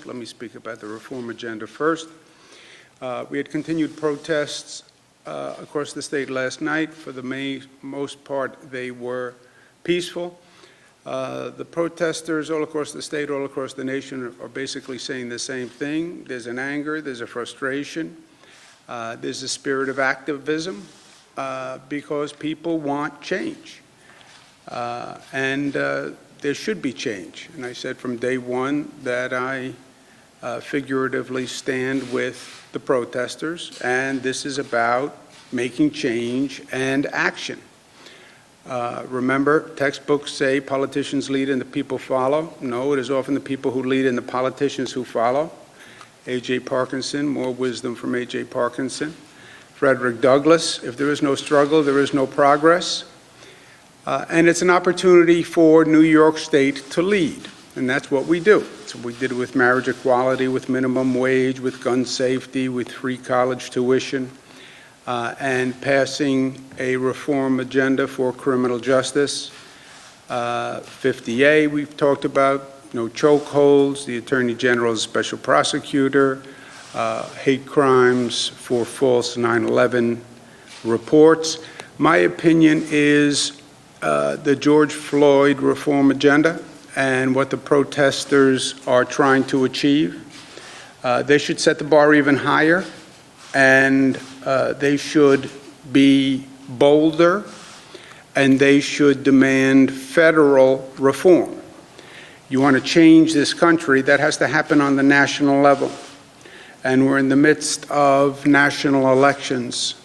Let me speak about the reform agenda first. We had continued protests across the state last night. For the most part, they were peaceful. The protesters all across the state, all across the nation are basically saying the same thing. There's an anger, there's a frustration, there's a spirit of activism because people want change. And there should be change. And I said from day one that I figuratively stand with the protesters, and this is about making change and action. Remember, textbooks say politicians lead and the people follow. No, it is often the people who lead and the politicians who follow. A.J. Parkinson, more wisdom from A.J. Parkinson. Frederick Douglass, if there is no struggle, there is no progress. And it's an opportunity for New York State to lead, and that's what we do. So we did it with marriage equality, with minimum wage, with gun safety, with free college tuition, and passing a reform agenda for criminal justice. 50A we've talked about, no chokeholds, the Attorney General's special prosecutor, hate crimes for false 9/11 reports. My opinion is the George Floyd reform agenda and what the protesters are trying to achieve. They should set the bar even higher, and they should be bolder, and they should demand federal reform. You want to change this country, that has to happen on the national level. And we're in the midst of national elections,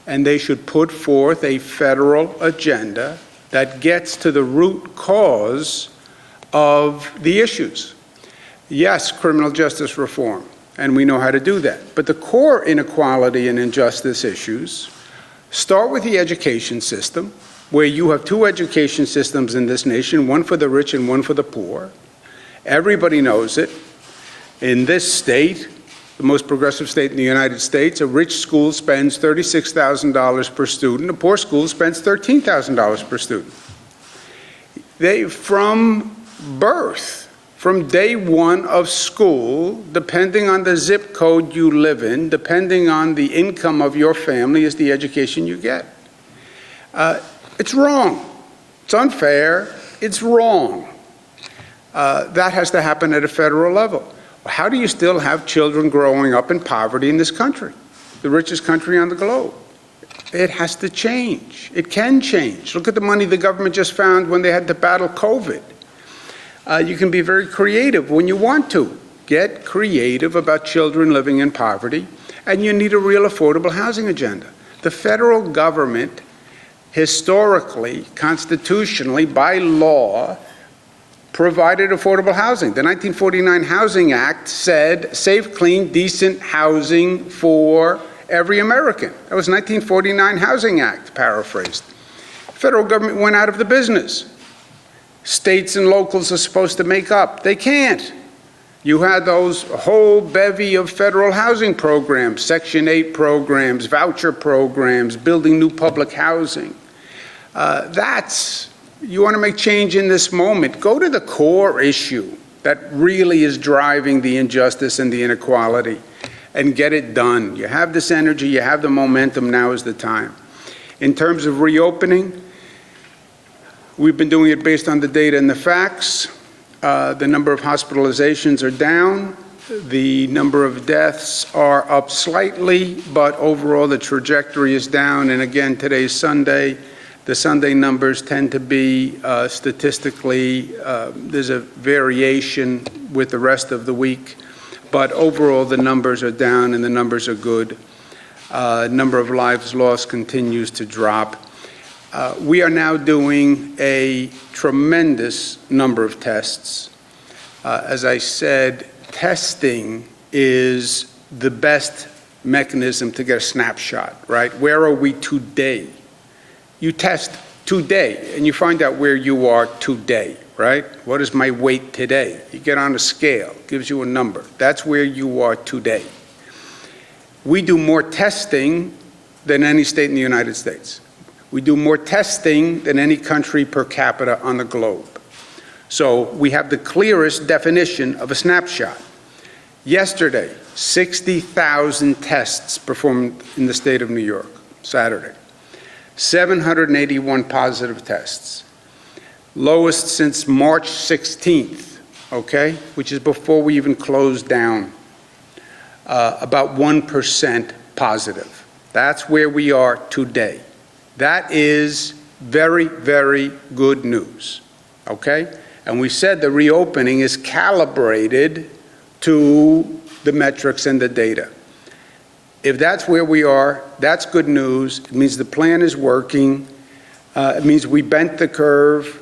and they should put forth a federal agenda that gets to the root cause of the issues. Yes, criminal justice reform, and we know how to do that. But the core inequality and injustice issues start with the education system, where you have two education systems in this nation, one for the rich and one for the poor. Everybody knows it. In this state, the most progressive state in the United States, a rich school spends $36,000 per student, a poor school spends $13,000 per student. From birth, from day one of school, depending on the zip code you live in, depending on the income of your family, is the education you get. It's wrong. It's unfair. It's wrong. That has to happen at a federal level. How do you still have children growing up in poverty in this country, the richest country on the globe? It has to change. It can change. Look at the money the government just found when they had to battle COVID. You can be very creative when you want to. Get creative about children living in poverty, and you need a real affordable housing agenda. The federal government, historically, constitutionally, by law, provided affordable housing. The 1949 Housing Act said safe, clean, decent housing for every American. That was 1949 Housing Act, paraphrased. The federal government went out of the business. States and locals are supposed to make up. They can't. You had those whole bevy of federal housing programs, Section 8 programs, voucher programs, building new public housing. You want to make change in this moment, go to the core issue that really is driving the injustice and the inequality and get it done. You have this energy, you have the momentum, now is the time. In terms of reopening, we've been doing it based on the data and the facts. The number of hospitalizations are down. The number of deaths are up slightly, but overall the trajectory is down. And again, today's Sunday. The Sunday numbers tend to be statistically, there's a variation with the rest of the week, but overall the numbers are down and the numbers are good. Number of lives lost continues to drop. We are now doing a tremendous number of tests. As I said, testing is the best mechanism to get a snapshot, right? Where are we today? You test today, and you find out where you are today, right? What is my weight today? You get on a scale, gives you a number. That's where you are today. We do more testing than any state in the United States. We do more testing than any country per capita on the globe. So we have the clearest definition of a snapshot. Yesterday, 60,000 tests performed in the state of New York, Saturday. 781 positive tests. Lowest since March 16th, okay, which is before we even closed down. About 1% positive. That's where we are today. That is very, very good news, okay? And we said the reopening is calibrated to the metrics and the data. If that's where we are, that's good news. It means the plan is working. It means we bent the curve,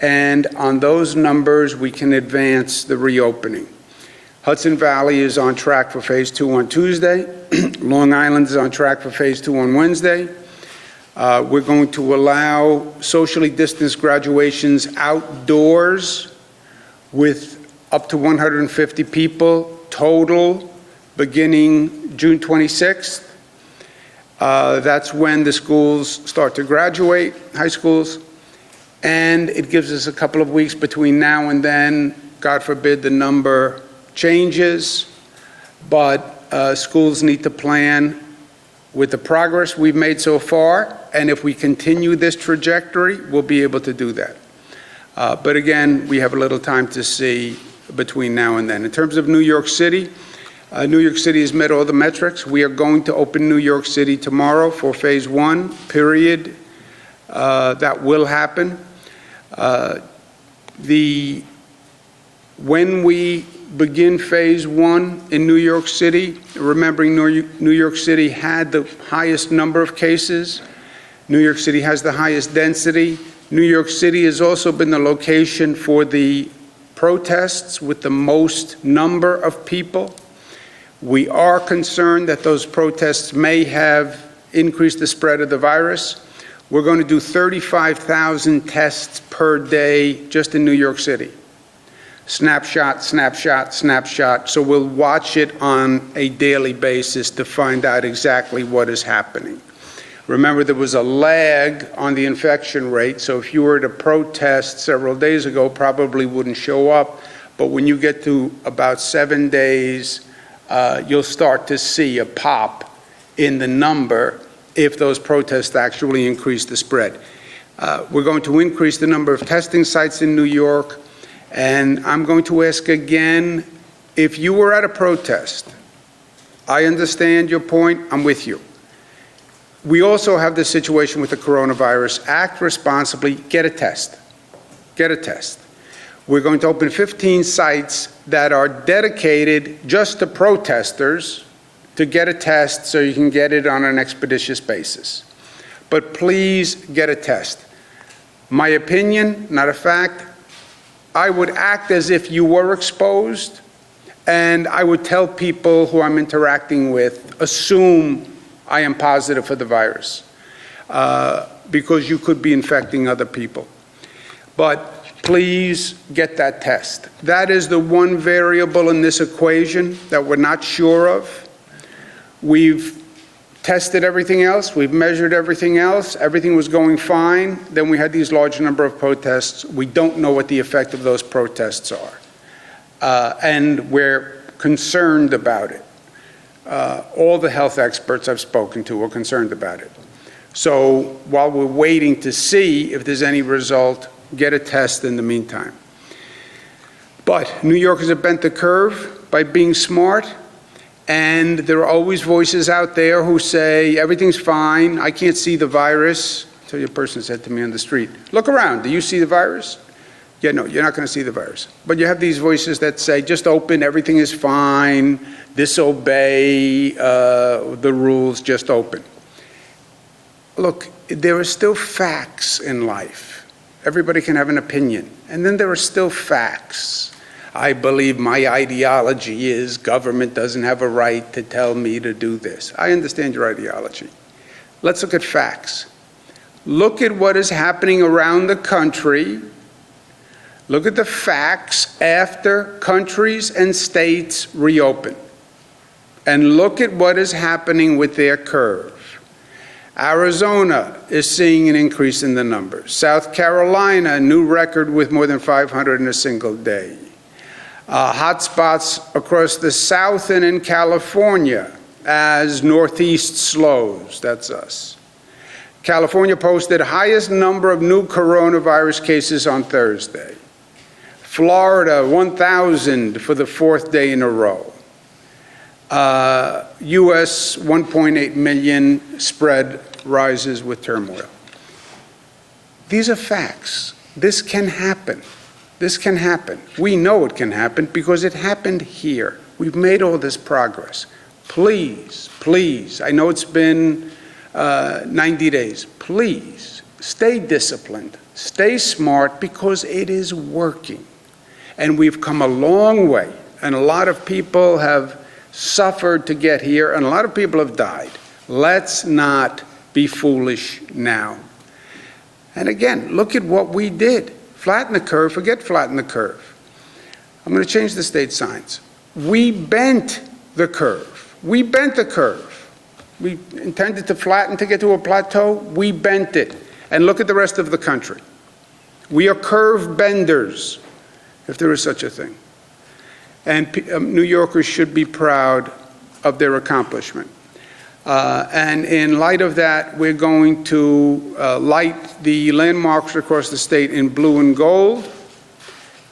and on those numbers, we can advance the reopening. Hudson Valley is on track for phase 2 on Tuesday. Long Island is on track for phase 2 on Wednesday. We're going to allow socially distanced graduations outdoors with up to 150 people total beginning June 26th. That's when the schools start to graduate, high schools. And it gives us a couple of weeks between now and then. God forbid the number changes, but schools need to plan with the progress we've made so far, and if we continue this trajectory, we'll be able to do that. But again, we have a little time to see between now and then. In terms of New York City has met all the metrics. We are going to open New York City tomorrow for phase 1, period. That will happen. When we begin phase 1 in New York City, remembering New York City had the highest number of cases, New York City has the highest density. New York City has also been the location for the protests with the most number of people. We are concerned that those protests may have increased the spread of the virus. We're going to do 35,000 tests per day just in New York City. Snapshot, snapshot, snapshot. So we'll watch it on a daily basis to find out exactly what is happening. Remember, there was a lag on the infection rate, so if you were at a protest several days ago, probably wouldn't show up. But when you get to about 7 days, you'll start to see a pop in the number if those protests actually increase the spread. We're going to increase the number of testing sites in New York. And I'm going to ask again, if you were at a protest, I understand your point, I'm with you. We also have the situation with the coronavirus. Act responsibly, get a test. Get a test. We're going to open 15 sites that are dedicated just to protesters to get a test so you can get it on an expeditious basis. But please get a test. My opinion, not a fact, I would act as if you were exposed, and I would tell people who I'm interacting with, assume I am positive for the virus, because you could be infecting other people. But please get that test. That is the one variable in this equation that we're not sure of. We've tested everything else, we've measured everything else, everything was going fine, then we had these large number of protests. We don't know what the effect of those protests are, and we're concerned about it. All the health experts I've spoken to are concerned about it. So while we're waiting to see if there's any result, get a test in the meantime. But New Yorkers have bent the curve by being smart. And there are always voices out there who say, everything's fine, I can't see the virus. So a person said to me on the street, look around, do you see the virus? Yeah, no, you're not going to see the virus. But you have these voices that say, just open, everything is fine, disobey the rules, just open. Look, there are still facts in life. Everybody can have an opinion. And then there are still facts. I believe my ideology is government doesn't have a right to tell me to do this. I understand your ideology. Let's look at facts. Look at what is happening around the country. Look at the facts after countries and states reopen. And look at what is happening with their curve. Arizona is seeing an increase in the numbers. South Carolina, a new record with more than 500 in a single day. Hotspots across the South and in California as Northeast slows. That's us. California posted highest number of new coronavirus cases on Thursday. Florida, 1,000 for the fourth day in a row. U.S., 1.8 million spread rises with turmoil. These are facts. This can happen. This can happen. We know it can happen because it happened here. We've made all this progress. Please, please, I know it's been 90 days. Please, stay disciplined, stay smart, because it is working. And we've come a long way, and a lot of people have suffered to get here, and a lot of people have died. Let's not be foolish now. And again, look at what we did. Flatten the curve, forget flatten the curve. I'm going to change the state signs. We bent the curve. We bent the curve. We intended to flatten to get to a plateau. We bent it. And look at the rest of the country. We are curve benders, if there is such a thing. And New Yorkers should be proud of their accomplishment. And in light of that, we're going to light the landmarks across the state in blue and gold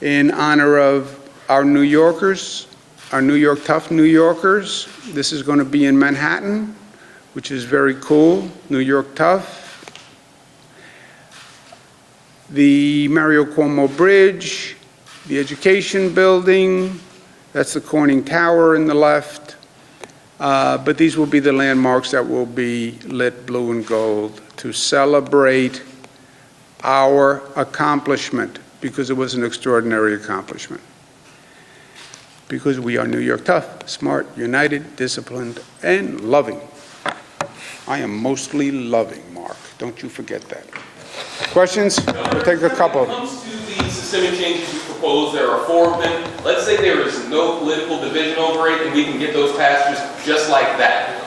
in honor of our New Yorkers, our New York tough New Yorkers. This is going to be in Manhattan, which is very cool. New York tough. The Mario Cuomo Bridge, the Education Building, that's the Corning Tower in the left. But these will be the landmarks that will be lit blue and gold to celebrate our accomplishment, because it was an extraordinary accomplishment. Because we are New York tough, smart, united, disciplined, and loving. I am mostly loving, Mark. Don't you forget that. Questions? We'll take a couple. When it comes to the systemic changes you propose, there are 4 of them. Let's say there is no political division over it, and we can get those passed just like that.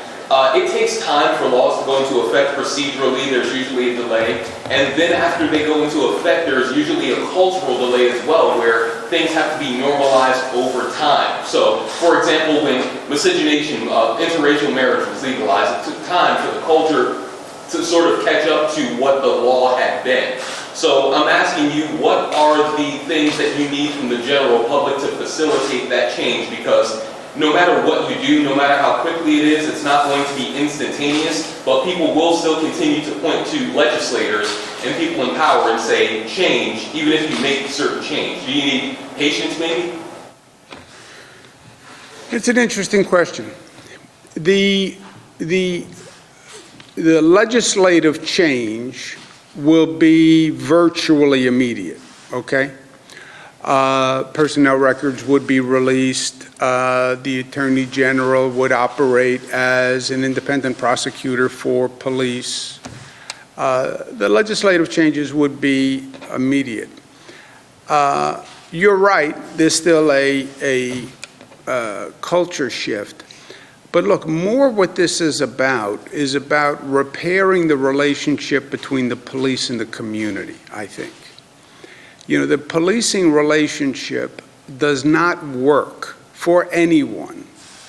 It takes time for laws to go into effect procedurally. There's usually a delay. And then after they go into effect, there's usually a cultural delay as well, where things have to be normalized over time. So, for example, when miscegenation, interracial marriage was legalized, it took time for the culture to sort of catch up to what the law had been. So I'm asking you, what are the things that you need from the general public to facilitate that change? Because no matter what you do, no matter how quickly it is, it's not going to be instantaneous, but people will still continue to point to legislators and people in power and say, change, even if you make certain change. Do you need patience, maybe? It's an interesting question. The legislative change will be virtually immediate, okay? Personnel records would be released. The Attorney General would operate as an independent prosecutor for police. The legislative changes would be immediate. You're right, there's still a culture shift. But look, more what this is about repairing the relationship between the police and the community, I think. You know, the policing relationship does not work for anyone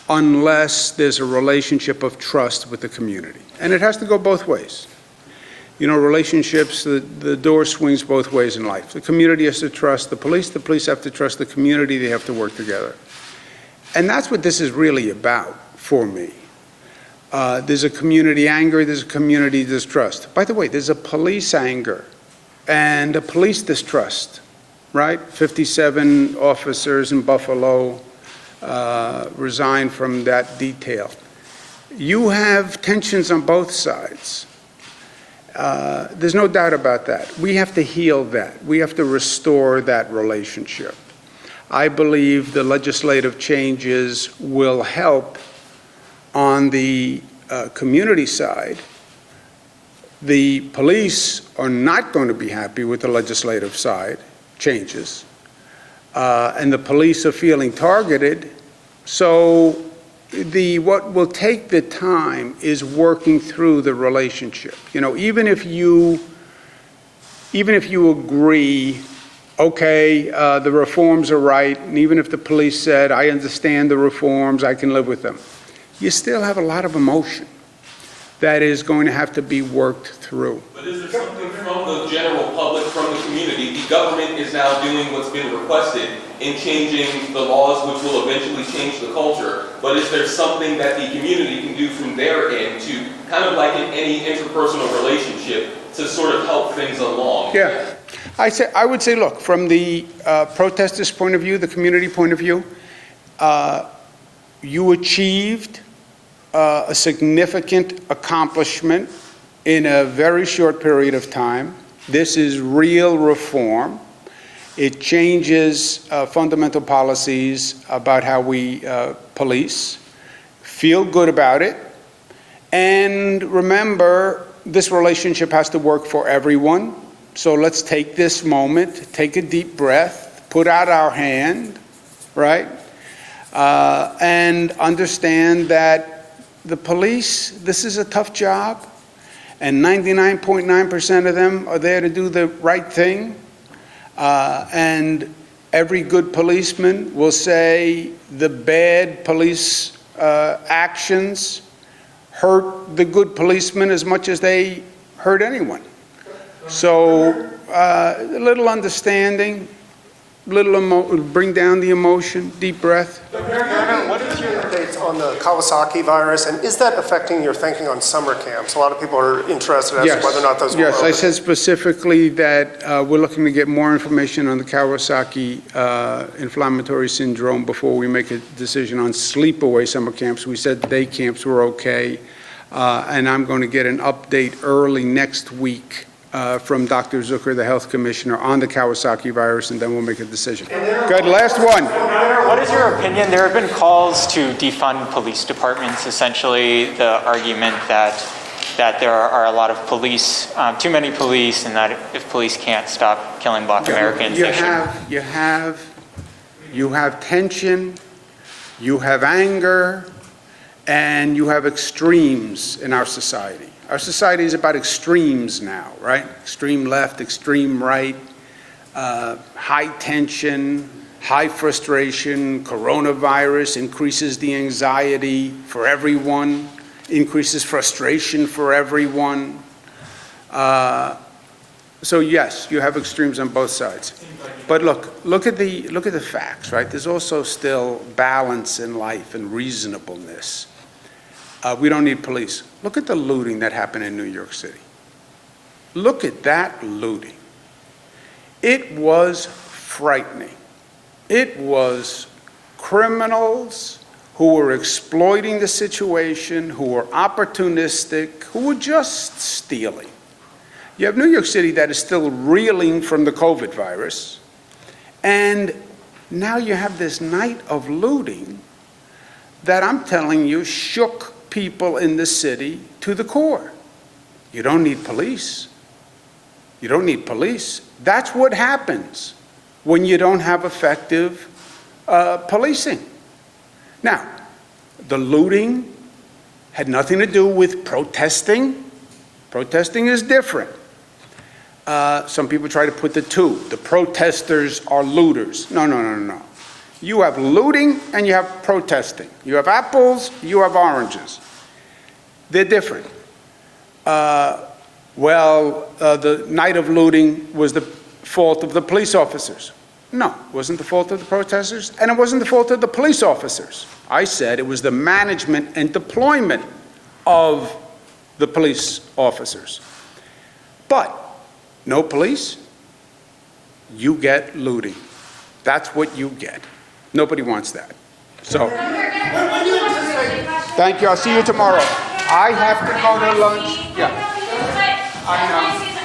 unless there's a relationship of trust with the community. And it has to go both ways. You know, relationships, the door swings both ways in life. The community has to trust the police have to trust the community, they have to work together. And that's what this is really about for me. There's a community anger, there's a community distrust. By the way, there's a police anger and a police distrust, right? 57 officers in Buffalo resigned from that detail. You have tensions on both sides. There's no doubt about that. We have to heal that. We have to restore that relationship. I believe the legislative changes will help on the community side. The police are not going to be happy with the legislative side changes, and the police are feeling targeted. So what will take the time is working through the relationship. You know, even if you agree okay, the reforms are right, and even if the police said, I understand the reforms, I can live with them, you still have a lot of emotion that is going to have to be worked through. But is there something from the general public, from the community? The government is now doing what's been requested in changing the laws, which will eventually change the culture. But is there something that the community can do from their end to, kind of like in any interpersonal relationship, to sort of help things along? Yeah. I would say, look, from the protesters' point of view, the community point of view, you achieved a significant accomplishment in a very short period of time. This is real reform. It changes fundamental policies about how we police. Feel good about it. And remember, this relationship has to work for everyone. So let's take this moment, take a deep breath, put out our hand, right? And understand that the police, this is a tough job, and 99.9% of them are there to do the right thing. And every good policeman will say the bad police actions hurt the good policeman as much as they hurt anyone. So a little understanding, bring down the emotion, deep breath. Governor, what is your updates on the Kawasaki virus, and is that affecting your thinking on summer camps? A lot of people are interested as to whether or not those will Yes, I open. said specifically that we're looking to get more information on the Kawasaki inflammatory syndrome before we make a decision on sleepaway summer camps. We said day camps were okay, and I'm going to get an update early next week from Dr. Zucker, the health commissioner, on the Kawasaki virus, and then we'll make a decision. Good, last one. What is your opinion? There have been calls to defund police departments, essentially the argument that there are a lot of police, too many police, and that if police can't stop killing black Americans, they should. You have tension, you have anger, and you have extremes in our society. Our society is about extremes now, right? Extreme left, extreme right, high tension, high frustration. Coronavirus increases the anxiety for everyone, increases frustration for everyone. So yes, you have extremes on both sides. But look at the facts, right? There's also still balance in life and reasonableness. We don't need police. Look at the looting that happened in New York City. Look at that looting. It was frightening. It was criminals who were exploiting the situation, who were opportunistic, who were just stealing. You have New York City that is still reeling from the COVID virus, and now you have this night of looting that I'm telling you shook people in the city to the core. You don't need police. You don't need police. That's what happens when you don't have effective policing. Now, the looting had nothing to do with protesting. Protesting is different. Some people try to put the two. The protesters are looters. No. You have looting and you have protesting. You have apples, you have oranges. They're different. The night of looting was the fault of the police officers. No, it wasn't the fault of the protesters, and it wasn't the fault of the police officers. I said it was the management and deployment of the police officers. But no police, you get looting. That's what you get. Nobody wants that. So, thank you. I'll see you tomorrow. I have to go to lunch. Yeah. I know.